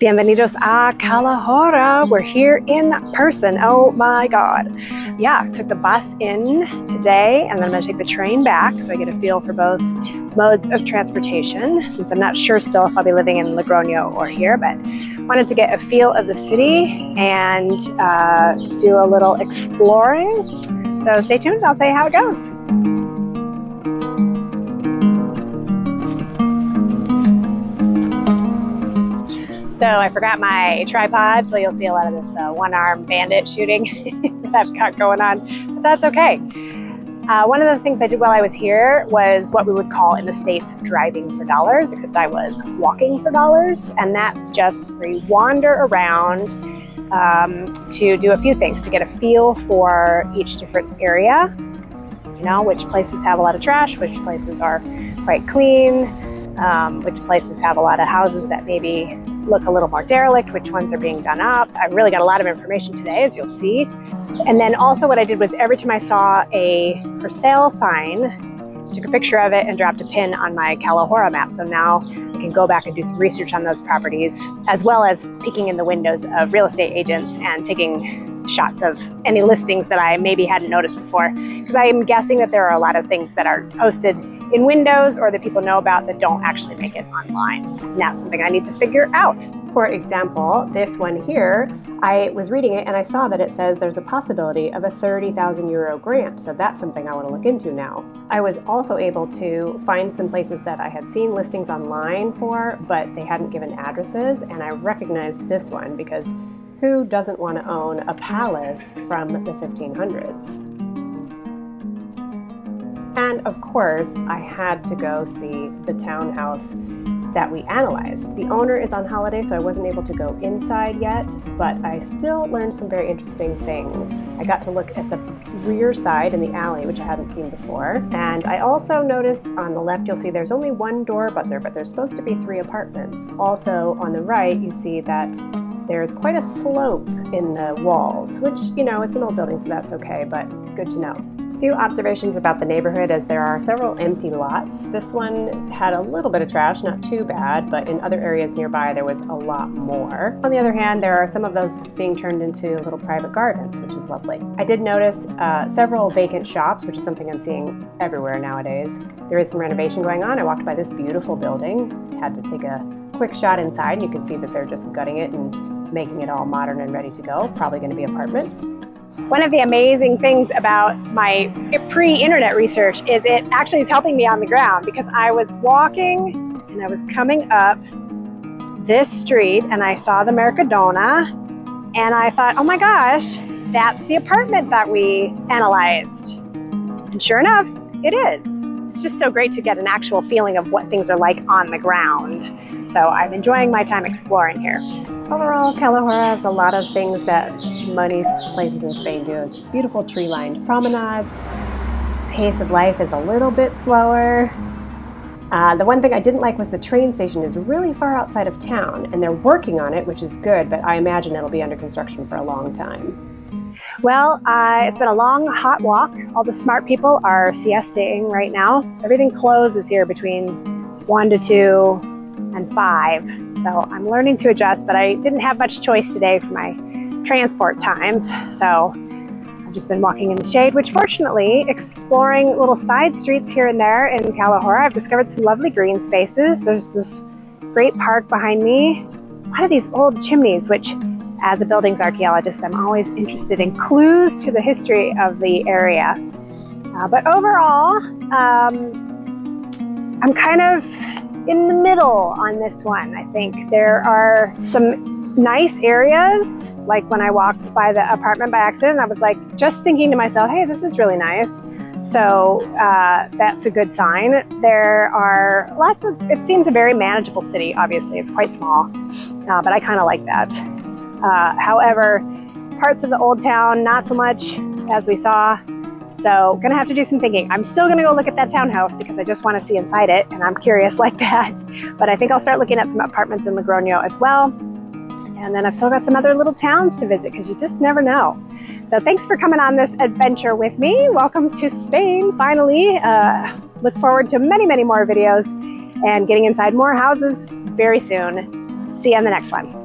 Bienvenidos a Calahorra. We're here in person. Oh my God. Yeah, took the bus in today and then I'm gonna take the train back so I get a feel for both modes of transportation, since I'm not sure still if I'll be living in Logroño or here, but wanted to get a feel of the city and do a little exploring. So stay tuned, I'll tell you how it goes. So I forgot my tripod, so you'll see a lot of this one-arm bandit shooting that I've got going on, but that's okay. One of the things I did while I was here was what we would call in the States driving for dollars, except I was walking for dollars, and that's just where you wander around to do a few things, to get a feel for each different area, you know, which places have a lot of trash, which places are quite clean, which places have a lot of houses that maybe look a little more derelict, which ones are being done up. I really got a lot of information today, as you'll see. And then also what I did was every time I saw a for sale sign, took a picture of it and dropped a pin on my Calahorra map. So now I can go back and do some research on those properties, as well as peeking in the windows of real estate agents and taking shots of any listings that I maybe hadn't noticed before. Because I am guessing that there are a lot of things that are posted in windows or that people know about that don't actually make it online. And that's something I need to figure out. For example, this one here, I was reading it and I saw that it says there's a possibility of a 30,000 euro grant. So that's something I want to look into now. I was also able to find some places that I had seen listings online for, but they hadn't given addresses. And I recognized this one because who doesn't want to own a palace from the 1500s? And of course, I had to go see the townhouse that we analyzed. The owner is on holiday, so I wasn't able to go inside yet, but I still learned some very interesting things. I got to look at the rear side in the alley, which I hadn't seen before. And I also noticed on the left, you'll see there's only one door buzzer, but there's supposed to be 3 apartments. Also on the right, you see that there's quite a slope in the walls, which, you know, it's an old building, so that's okay, but good to know. A few observations about the neighborhood, as there are several empty lots. This one had a little bit of trash, not too bad, but in other areas nearby there was a lot more. On the other hand, there are some of those being turned into little private gardens, which is lovely. I did notice several vacant shops, which is something I'm seeing everywhere nowadays. There is some renovation going on. I walked by this beautiful building, had to take a quick shot inside, and you can see that they're just gutting it and making it all modern and ready to go. Probably going to be apartments. One of the amazing things about my pre-internet research is it actually is helping me on the ground, because I was walking and I was coming up this street and I saw the Mercadona and I thought, oh my gosh, that's the apartment that we analyzed. And sure enough, it is. It's just so great to get an actual feeling of what things are like on the ground. So I'm enjoying my time exploring here. Overall, Calahorra has a lot of things that many places in Spain do. It's beautiful tree-lined promenades. Pace of life is a little bit slower. The one thing I didn't like was the train station is really far outside of town, and they're working on it, which is good, but I imagine it'll be under construction for a long time. Well, it's been a long, hot walk. All the smart people are siestaing right now. Everything closes here between 1 to 2 and 5. So I'm learning to adjust, but I didn't have much choice today for my transport times. So I've just been walking in the shade, which fortunately, exploring little side streets here and there in Calahorra, I've discovered some lovely green spaces. There's this great park behind me. A lot of these old chimneys, which as a buildings archaeologist, I'm always interested in clues to the history of the area. But overall, I'm kind of in the middle on this one. I think there are some nice areas, like when I walked by the apartment by accident, I was like just thinking to myself, hey, this is really nice. So that's a good sign. There are lots of, it seems a very manageable city, obviously. It's quite small, but I kind of like that. However, parts of the old town, not so much, as we saw. So gonna have to do some thinking. I'm still gonna go look at that townhouse because I just want to see inside it and I'm curious like that. But I think I'll start looking at some apartments in Logroño as well. And then I've still got some other little towns to visit because you just never know. So thanks for coming on this adventure with me. Welcome to Spain, finally. Look forward to many, many more videos and getting inside more houses very soon. See you on the next one.